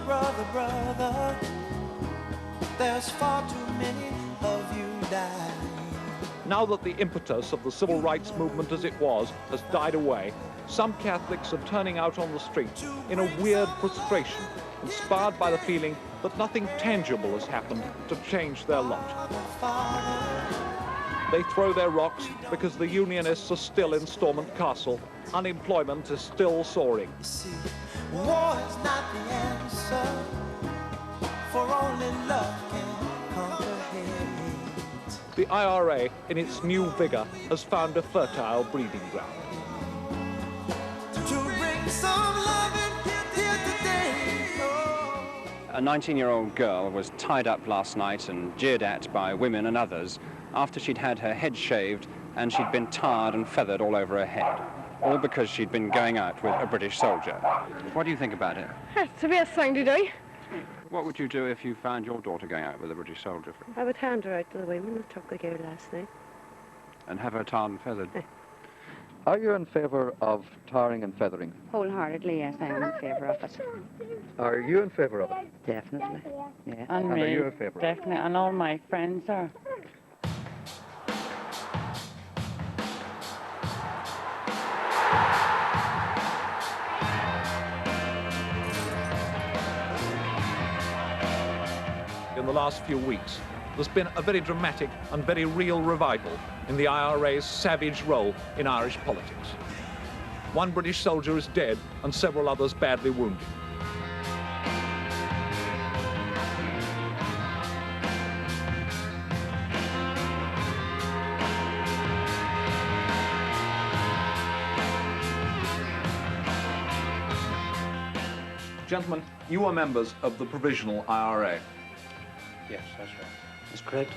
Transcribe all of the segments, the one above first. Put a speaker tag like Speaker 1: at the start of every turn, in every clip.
Speaker 1: brother, brother, brother, there's far too many of you dying.
Speaker 2: Now that the impetus of the civil rights movement as it was has died away, some Catholics are turning out on the streets in a weird frustration, inspired by the feeling that nothing tangible has happened to change their lot. They throw their rocks because the Unionists are still in Stormont Castle. Unemployment is still soaring.
Speaker 1: You see, war is not the answer, for only love can conquer hate.
Speaker 2: The IRA, in its new vigor, has found a fertile breeding ground.
Speaker 1: To bring some love here today. Oh.
Speaker 3: A 19-year-old girl was tied up last night and jeered at by women and others after she'd had her head shaved and she'd been tarred and feathered all over her head, all because she'd been going out with a British soldier. What do you think about it?
Speaker 4: That's the best thing to do.
Speaker 3: What would you do if you found your daughter going out with a British soldier?
Speaker 4: I would hand her out to the women who took the girl last night.
Speaker 3: And have her tarred and feathered?
Speaker 5: Are you in favour of tarring and feathering?
Speaker 6: Wholeheartedly, yes, I am in favour of it.
Speaker 5: Are you in favour of it?
Speaker 6: Definitely, yeah.
Speaker 5: And are you in favour?
Speaker 6: Definitely, and all my friends are.
Speaker 2: In the last few weeks, there's been a very dramatic and very real revival in the IRA's savage role in Irish politics. One British soldier is dead and several others badly wounded. Gentlemen, you are members of the Provisional IRA.
Speaker 3: Yes, that's right.
Speaker 7: That's correct.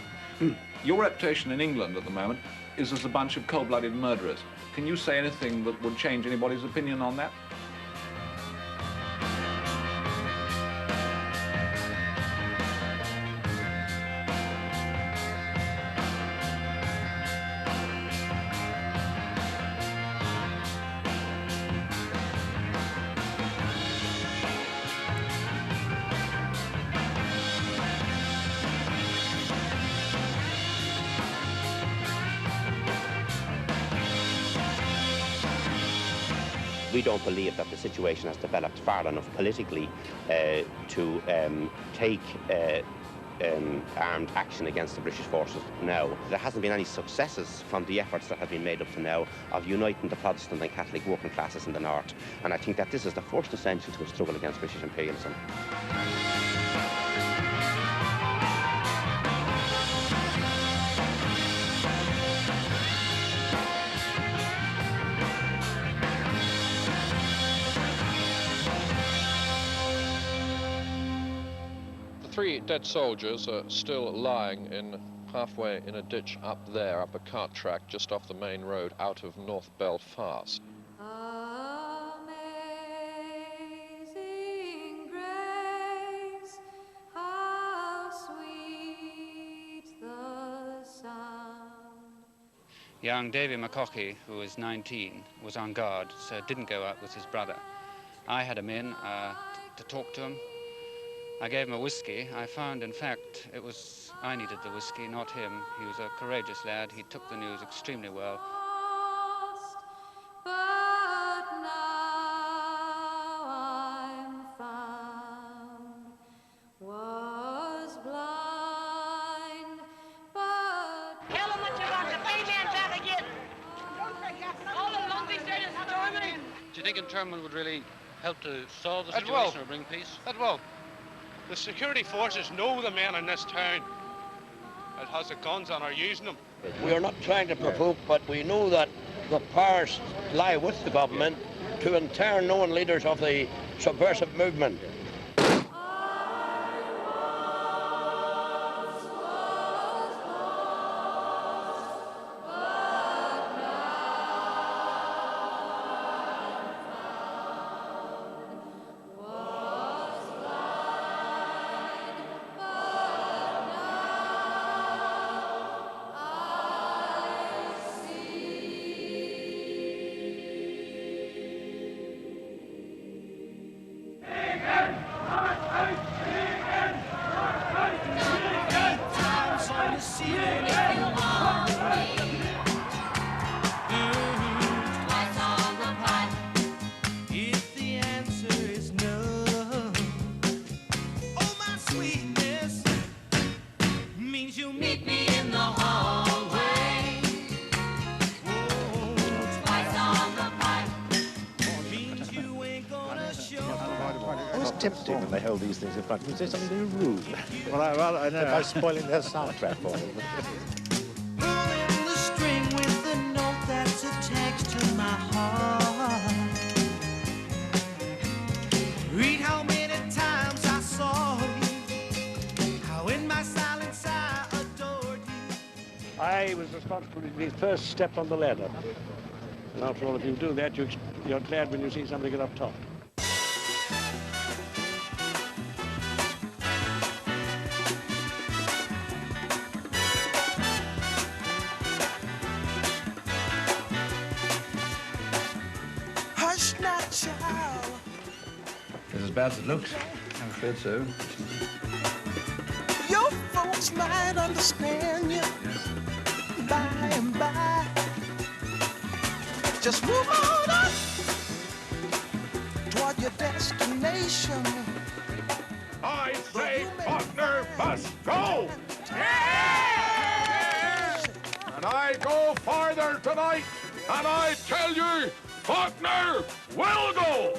Speaker 2: Your reputation in England at the moment is as a bunch of cold-blooded murderers. Can you say anything that would change anybody's opinion on that?
Speaker 7: We don't believe that the situation has developed far enough politically to take armed action against the British forces now. There hasn't been any successes from the efforts that have been made up to now of uniting the Protestant and Catholic working classes in the north, and I think that this is the first essential to a struggle against British imperialism.
Speaker 8: Three dead soldiers are still lying halfway in a ditch up there, up a cart track just off the main road out of North Belfast.
Speaker 9: Amazing grace, how sweet the sound.
Speaker 10: Young Davy McCaughey, who was 19, was on guard, so didn't go out with his brother. I had him in to talk to him. I gave him a whiskey. I found, in fact, I needed the whiskey, not him. He was a courageous lad. He took the news extremely well.
Speaker 9: But now I'm found, was blind, but...
Speaker 11: Tell them what you want, the free man's out again. All along these days is storming.
Speaker 12: Do you think internment would really help to solve the situation or bring peace?
Speaker 13: It will. The security forces know the men in this town that has the guns and are using them.
Speaker 14: We are not trying to provoke, but we know that the powers lie with the government to in turn known leaders of the subversive movement.
Speaker 9: Amen.
Speaker 15: tempting when they hold these things in front of you to say something very rude.
Speaker 16: Well, I know.
Speaker 15: By spoiling their soundtrack for them.
Speaker 1: Pulling the string with the note that's attached to my heart. Read how many times I saw you, how in my silence I adored you.
Speaker 16: I was responsible for his first step on the ladder. And after all, if you do that, you're glad when you see somebody get up top.
Speaker 1: Hush now, child.
Speaker 17: It's as bad as it looks. I'm afraid so.
Speaker 1: Your folks might understand you by and by. Just move on up toward your destination.
Speaker 18: I say Faulkner must go! And I go farther tonight, and I tell you, Faulkner will go!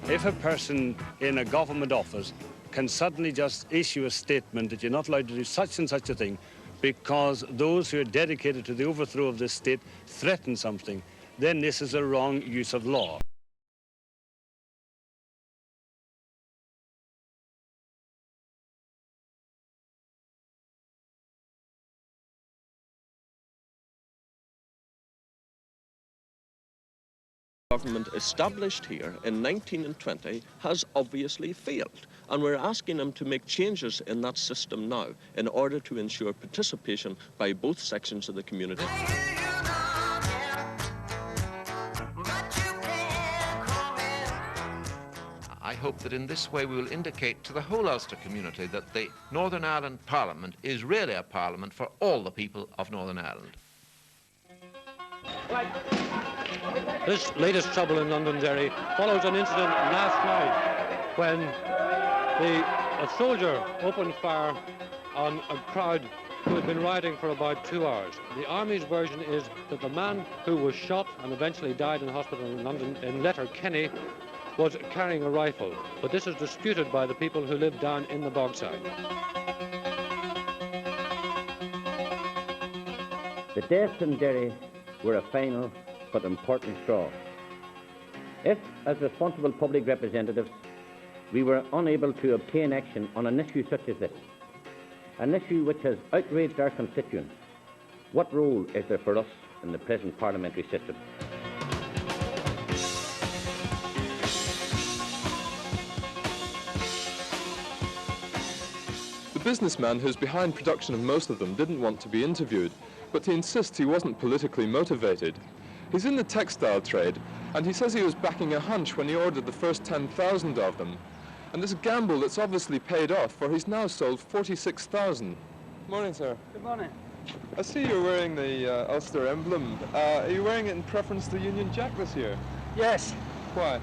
Speaker 16: If a person in a government office can suddenly just issue a statement that you're not allowed to do such and such a thing because those who are dedicated to the overthrow of this state threaten something, then this is a wrong use of law.
Speaker 19: Government established here in 1920 has obviously failed, and we're asking them to make changes in that system now in order to ensure participation by both sections of the community.
Speaker 20: I hope that in this way we will indicate to the whole Ulster community that the Northern Ireland Parliament is really a parliament for all the people of Northern Ireland.
Speaker 21: This latest trouble in Londonderry follows an incident last night when a soldier opened fire on a crowd who had been rioting for about 2 hours. The Army's version is that the man who was shot and eventually died in hospital in London, in Letterkenny, was carrying a rifle. But this is disputed by the people who live down in the Bogside.
Speaker 22: The deaths in Derry were a final but important straw. If, as responsible public representatives, we were unable to obtain action on an issue such as this, an issue which has outraged our constituents, what role is there for us in the present parliamentary system?
Speaker 23: The businessman who's behind production of most of them didn't want to be interviewed, but he insists he wasn't politically motivated. He's in the textile trade, and he says he was backing a hunch when he ordered the first 10,000 of them. And it's a gamble that's obviously paid off, for he's now sold 46,000. Morning, sir.
Speaker 4: Good morning.
Speaker 23: I see you're wearing the Ulster emblem. Are you wearing it in preference to the Union Jack this year?
Speaker 4: Yes.
Speaker 23: Why?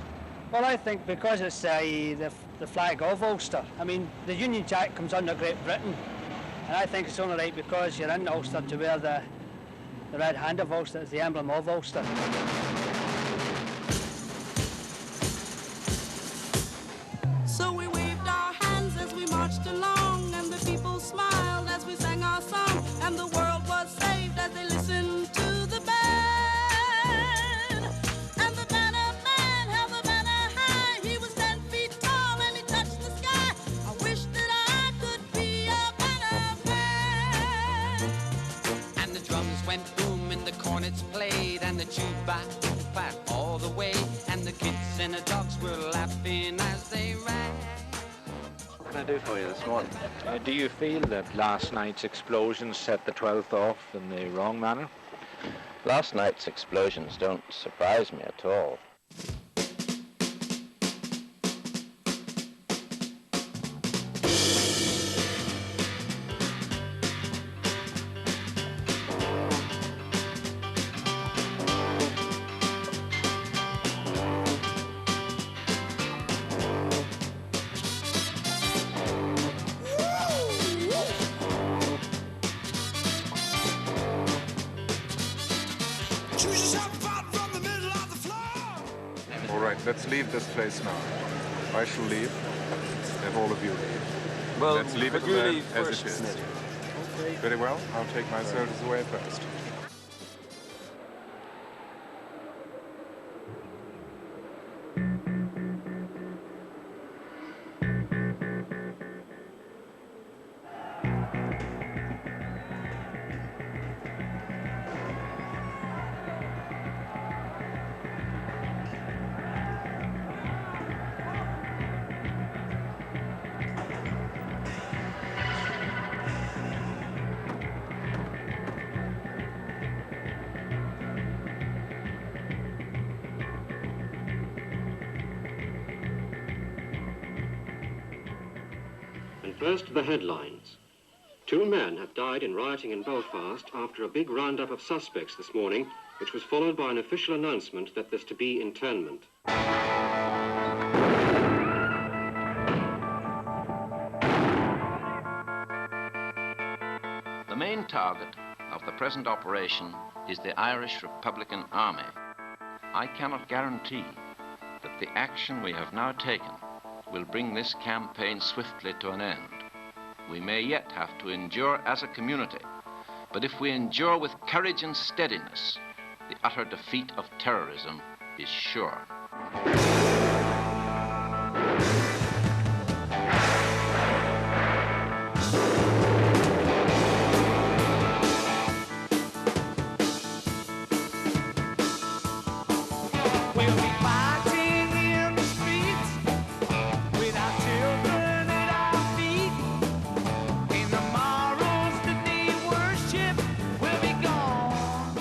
Speaker 4: Well, I think because it's the flag of Ulster. I mean, the Union Jack comes under Great Britain, and I think it's only right because you're in Ulster to wear the red hand of Ulster as the emblem of Ulster.
Speaker 5: So we waved our hands as we marched along, and the people smiled as we sang our song, and the world was saved as they listened to the band. And the banner man held the banner high. He was 10 feet tall and he touched the sky. I wish that I could be a banner man.
Speaker 6: And the drums went boom and the cornets played and the jukebox clapped all the way, and the kids and the dogs were laughing as they ran.
Speaker 24: What can I do for you this morning? Do you feel that last night's explosions set the 12th off in the wrong manner?
Speaker 25: Last night's explosions don't surprise me at all.
Speaker 26: All right, let's leave this place now. I shall leave, and all of you leave.
Speaker 27: Well,
Speaker 26: let's leave it
Speaker 27: you
Speaker 26: there
Speaker 27: leave
Speaker 26: as
Speaker 27: first,
Speaker 26: it is.
Speaker 27: Smith.
Speaker 26: Very well, I'll take my soldiers away first.
Speaker 28: First, the headlines. 2 men have died in rioting in Belfast after a big roundup of suspects this morning, which was followed by an official announcement that there's to be internment.
Speaker 20: The main target of the present operation is the Irish Republican Army. I cannot guarantee that the action we have now taken will bring this campaign swiftly to an end. We may yet have to endure as a community, but if we endure with courage and steadiness, the utter defeat of terrorism is sure.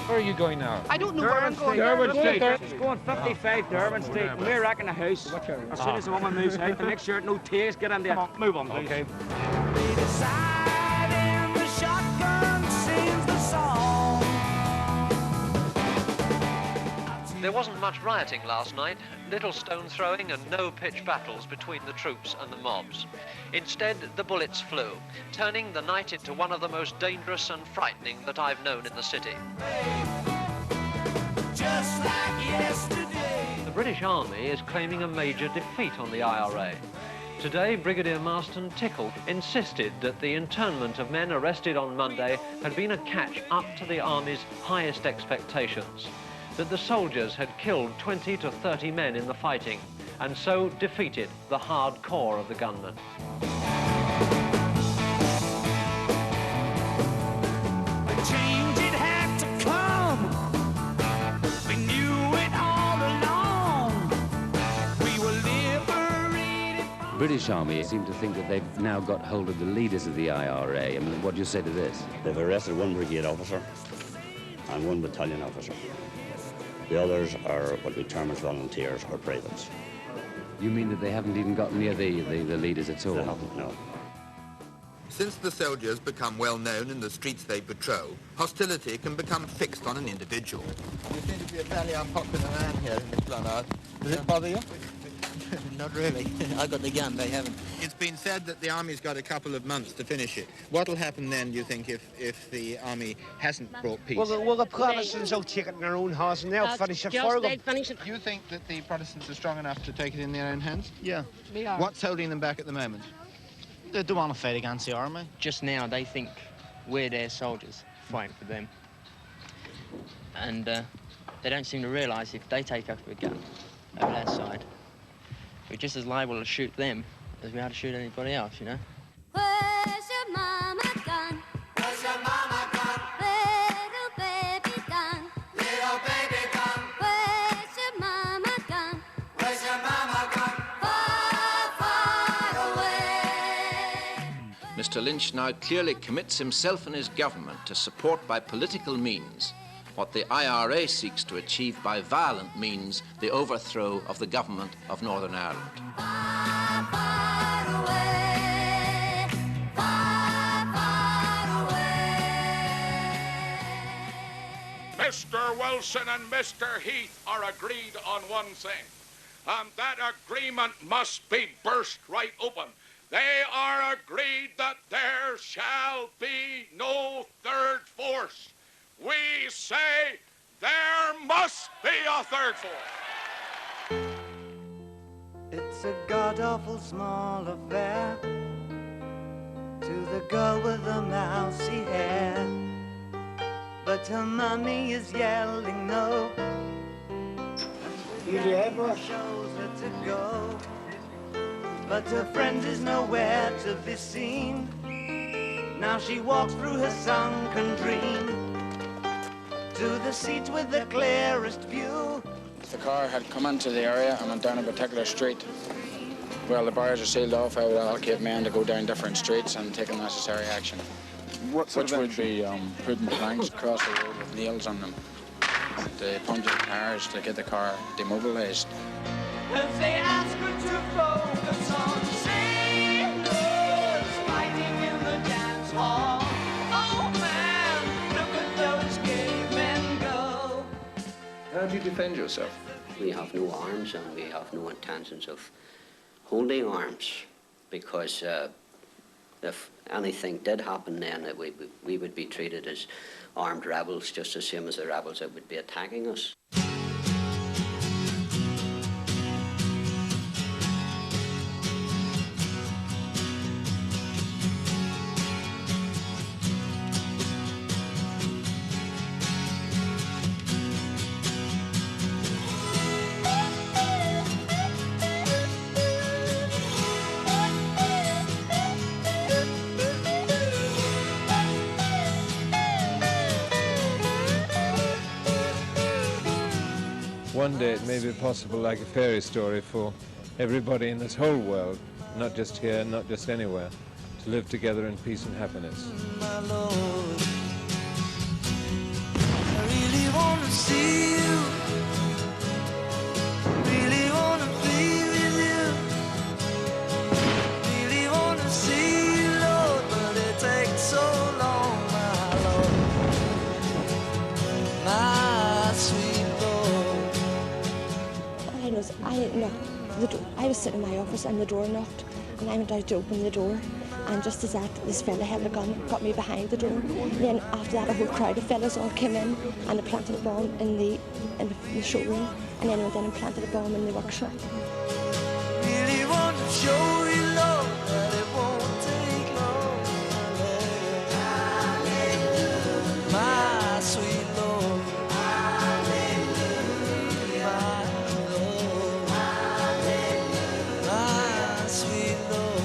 Speaker 2: Where are you going now?
Speaker 4: I don't know where I'm going.
Speaker 2: Derwent Street.
Speaker 4: It's going 55 Derwent Street. And we're wrecking a house. As soon as the woman moves out, to make sure no tears get in there. Move on, please.
Speaker 2: Okay.
Speaker 29: There wasn't much rioting last night, little stone throwing and no pitched battles between the troops and the mobs. Instead, the bullets flew, turning the night into one of the most dangerous and frightening that I've known in the city. Just like yesterday. The British Army is claiming a major defeat on the IRA. Today, Brigadier Marston Tickle insisted that the internment of men arrested on Monday had been a catch up to the Army's highest expectations, that the soldiers had killed 20 to 30 men in the fighting, and so defeated the hard core of the gunmen.
Speaker 1: The change it had to come. We knew it all along. We were liberated.
Speaker 30: British Army seem to think that they've now got hold of the leaders of the IRA. I mean, what do you say to this?
Speaker 31: They've arrested 1 brigade officer and 1 battalion officer.
Speaker 3: The others are what we term as volunteers or privates.
Speaker 30: You mean that they haven't even got near the leaders at all?
Speaker 3: They haven't, no.
Speaker 7: Since the soldiers become well known in the streets they patrol, hostility can become fixed on an individual.
Speaker 8: You seem to be a fairly unpopular man here in Esplanade. Does it bother you?
Speaker 9: Not really. I got the gun, they haven't.
Speaker 8: It's been said that the army's got a couple of months to finish it. What'll happen then, do you think, if the army hasn't brought peace?
Speaker 10: Well, the Protestants will take it in their own hands and they'll finish it for them.
Speaker 8: Do you think that the Protestants are strong enough to take it in their own hands?
Speaker 9: Yeah, they are.
Speaker 8: What's holding them back at the moment?
Speaker 9: They don't want to fight against the army.
Speaker 11: Just now, they think we're their soldiers, fighting for them. And they don't seem to realise if they take up a gun over that side, we're just as liable to shoot them as we are to shoot anybody else, you know?
Speaker 5: Where's your mama gun? Where's your mama gun? Little baby gun. Little baby gun. Where's your mama gun? Where's your mama gun? Far, far away.
Speaker 20: Mr. Lynch now clearly commits himself and his government to support by political means what the IRA seeks to achieve by violent means, the overthrow of the government of Northern Ireland.
Speaker 5: Far, far away. Far, far away.
Speaker 18: Mr. Wilson and Mr. Heath are agreed on one thing, and that agreement must be burst right open. They are agreed that there shall be no third force. We say there must be a third force.
Speaker 1: It's a god-awful small affair to the girl with the mousy hair, but her mummy is yelling no. Shows her to go, but her friend is nowhere to be seen. Now she walks through her sunken dream to the seat with the clearest view.
Speaker 12: The car had come into the area and went down a particular street. Well, the bars are sealed off. I would allocate men to go down different streets and take necessary action.
Speaker 8: What sort
Speaker 12: which
Speaker 8: of
Speaker 12: would be putting planks across the road with nails on them. The punching cars to get the car demobilised.
Speaker 1: As they ask her to focus on sailors fighting in the dance hall. Oh man, look at those gay men go.
Speaker 8: How do you defend yourself?
Speaker 13: We have no arms and we have no intentions of holding arms, because if anything did happen then we would be treated as armed rebels, just the same as the rebels that would be attacking us.
Speaker 14: One day it may be possible, like a fairy story, for everybody in this whole world, not just here, not just anywhere, to live together in peace and happiness.
Speaker 1: My Lord, I really want to see you, really want to be with you, really want to see you, Lord, but it takes so long, my Lord, my sweet Lord.
Speaker 27: All I know is I was sitting in my office and the door knocked, and I went out to open the door. And just as that, this fella held a gun, got me behind the door. And then after that, a whole crowd of fellas all came in and they planted a bomb in the showroom. And then went in and planted a bomb in the workshop.
Speaker 1: Really want to show you, Lord, that it won't take long. Hallelujah. My sweet Lord. Hallelujah. My Lord. Hallelujah. My sweet Lord.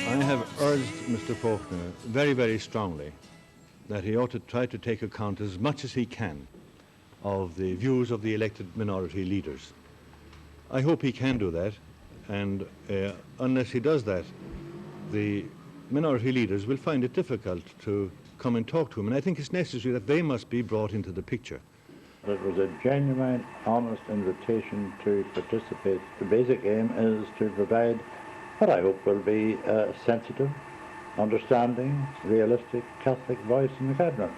Speaker 31: I have urged Mr. Faulkner very, very strongly that he ought to try to take account as much as he can of the views of the elected minority leaders. I hope he can do that, and unless he does that, the minority leaders will find it difficult to come and talk to him. And I think it's necessary that they must be brought into the picture.
Speaker 6: It was a genuine, honest invitation to participate. The basic aim is to provide what I hope will be a sensitive, understanding, realistic Catholic voice in the Cabinet.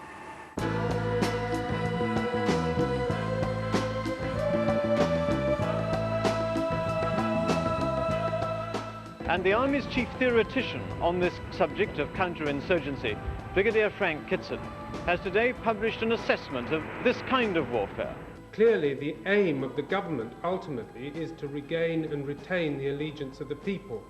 Speaker 29: And the Army's chief theoretician on this subject of counterinsurgency, Brigadier Frank Kitson, has today published an assessment of this kind of warfare.
Speaker 15: Clearly, the aim of the government ultimately is to regain and retain the allegiance of the people,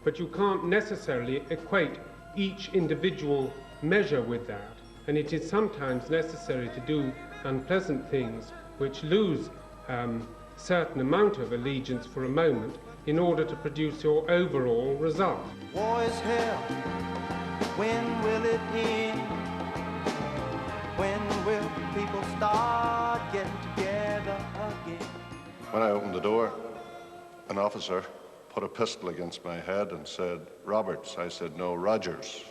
Speaker 15: but you can't necessarily equate each individual measure with that, and it is sometimes necessary to do unpleasant things which lose certain amount of allegiance for a moment in order to produce your overall result.
Speaker 1: War is hell. When will it end? When will people start getting together again?
Speaker 16: When I opened the door, an officer put a pistol against my head and said, "Roberts." I said, "No, Rogers."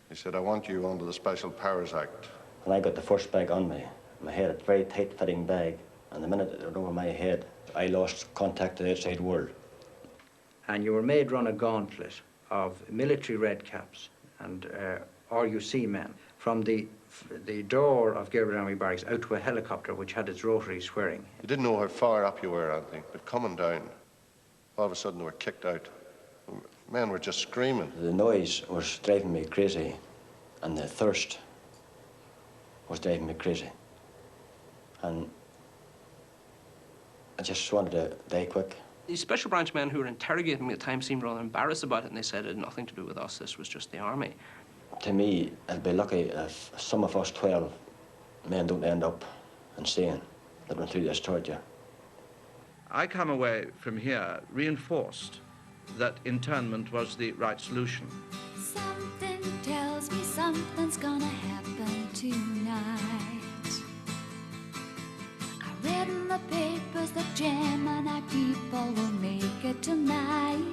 Speaker 16: He said, "I want you under the Special Powers Act."
Speaker 17: When I got the first bag on me, my head, a very tight-fitting bag, and the minute it went over my head, I lost contact with the outside world.
Speaker 19: And you were made run a gauntlet of military red caps and RUC men from the door of Gilbert Army Barracks out to a helicopter which had its rotary swearing.
Speaker 16: You didn't know how far up you were, Anthony, but coming down, all of a sudden they were kicked out. Men were just screaming.
Speaker 17: The noise was driving me crazy, and the thirst was driving me crazy. And I just wanted to die quick.
Speaker 21: The special branch men who were interrogating me at the time seemed rather embarrassed about it, and they said it had nothing to do with us, this was just the army.
Speaker 17: To me, I'd be lucky if some of us 12 men don't end up insane living through this torture.
Speaker 22: I come away from here reinforced that internment was the right solution.
Speaker 23: Something tells me something's gonna happen tonight. I read in the papers that Gemini people will make it tonight.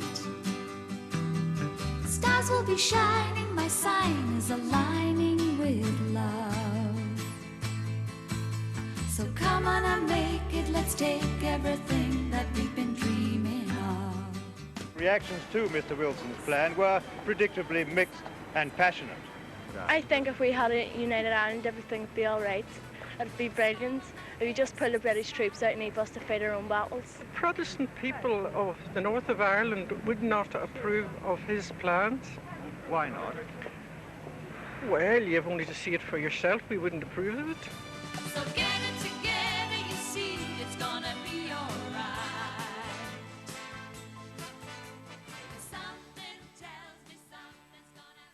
Speaker 23: Stars will be shining, my sign is aligning with love. So come on and make it, let's take everything that we've been dreaming of.
Speaker 24: Reactions to Mr. Wilson's plan were predictably mixed and passionate.
Speaker 25: I think if we had a united Ireland, everything would be all right. It'd be brilliant if you just pull the British troops out and leave us to fight our own battles.
Speaker 26: Protestant people of the north of Ireland would not approve of his plans.
Speaker 24: Why not?
Speaker 26: Well, you have only to see it for yourself. We wouldn't approve of it.
Speaker 23: So get it together, you see, it's gonna be all right. Something tells me something's gonna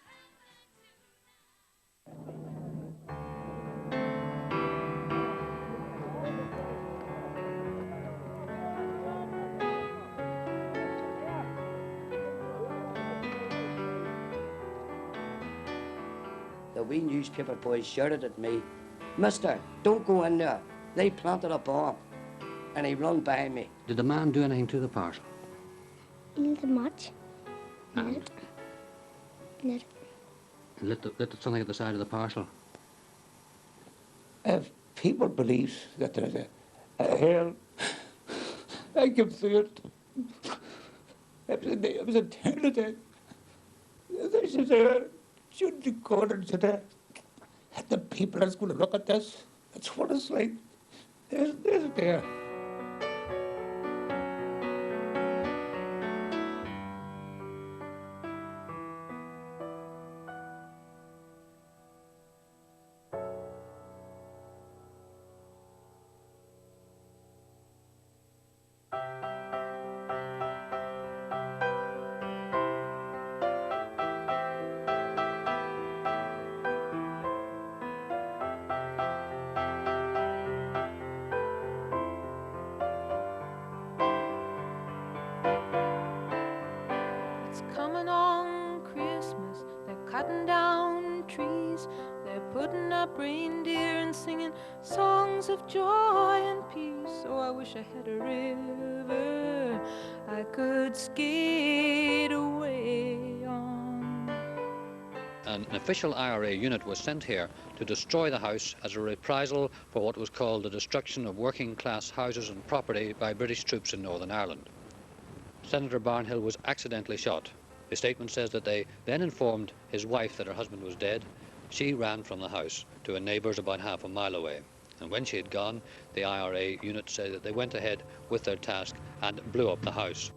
Speaker 32: The wee newspaper boys shouted at me, "Mister, don't go in there. They planted a bomb." And he run by me.
Speaker 30: Did the man do anything to the parcel?
Speaker 27: Not much.
Speaker 30: And
Speaker 27: Not.
Speaker 30: lit something at the side of the parcel?
Speaker 33: If people believe that there's a hell, I can see it. It was eternity. This is a should record it today. And the people that's going to look at this, that's what it's like. There's there.
Speaker 34: Coming on Christmas, they're cutting down trees, they're putting up reindeer and singing songs of joy and peace. Oh, I wish I had a river I could skate away on.
Speaker 29: an official IRA unit was sent here to destroy the house as a reprisal for what was called the destruction of working-class houses and property by British troops in Northern Ireland. Senator Barnhill was accidentally shot. The statement says that they then informed his wife that her husband was dead. She ran from the house to a neighbour's about half a mile away. And when she had gone, the IRA unit said that they went ahead with their task and blew up the house.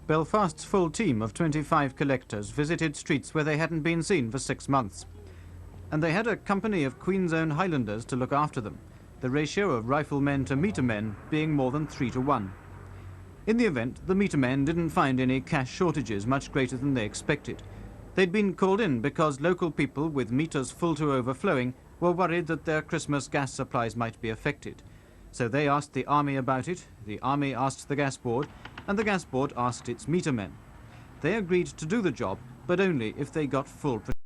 Speaker 2: Belfast's full team of 25 collectors visited streets where they hadn't been seen for 6 months. And they had a company of Queen's Own Highlanders to look after them, the ratio of riflemen to meter men being more than 3 to 1. In the event, the meter men didn't find any cash shortages much greater than they expected. They'd been called in because local people with meters full to overflowing were worried that their Christmas gas supplies might be affected. So they asked the Army about it, the Army asked the Gas Board, and the Gas Board asked its meter men. They agreed to do the job, but only if they got full protection.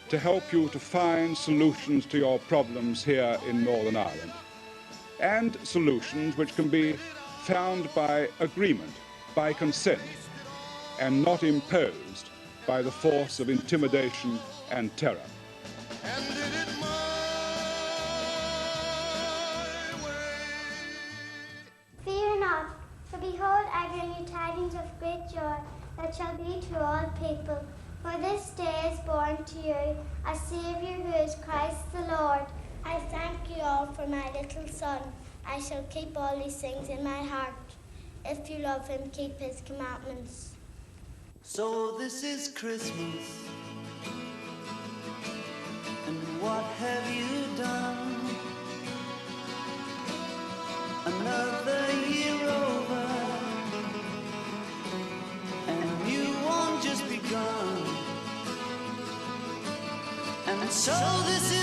Speaker 3: To help you to find solutions to your problems here in Northern Ireland, and solutions which can be found by agreement, by consent, and not imposed by the force of intimidation and terror.
Speaker 4: Fear not, for behold, I bring you tidings of great joy that shall be to all people. For this day is born to you a Saviour who is Christ the Lord. I thank you all for my little son. I shall keep all these things in my heart. If you love him, keep his commandments.
Speaker 1: So this is Christmas, and what have you done? Another year over, and a new one just begun. And so this is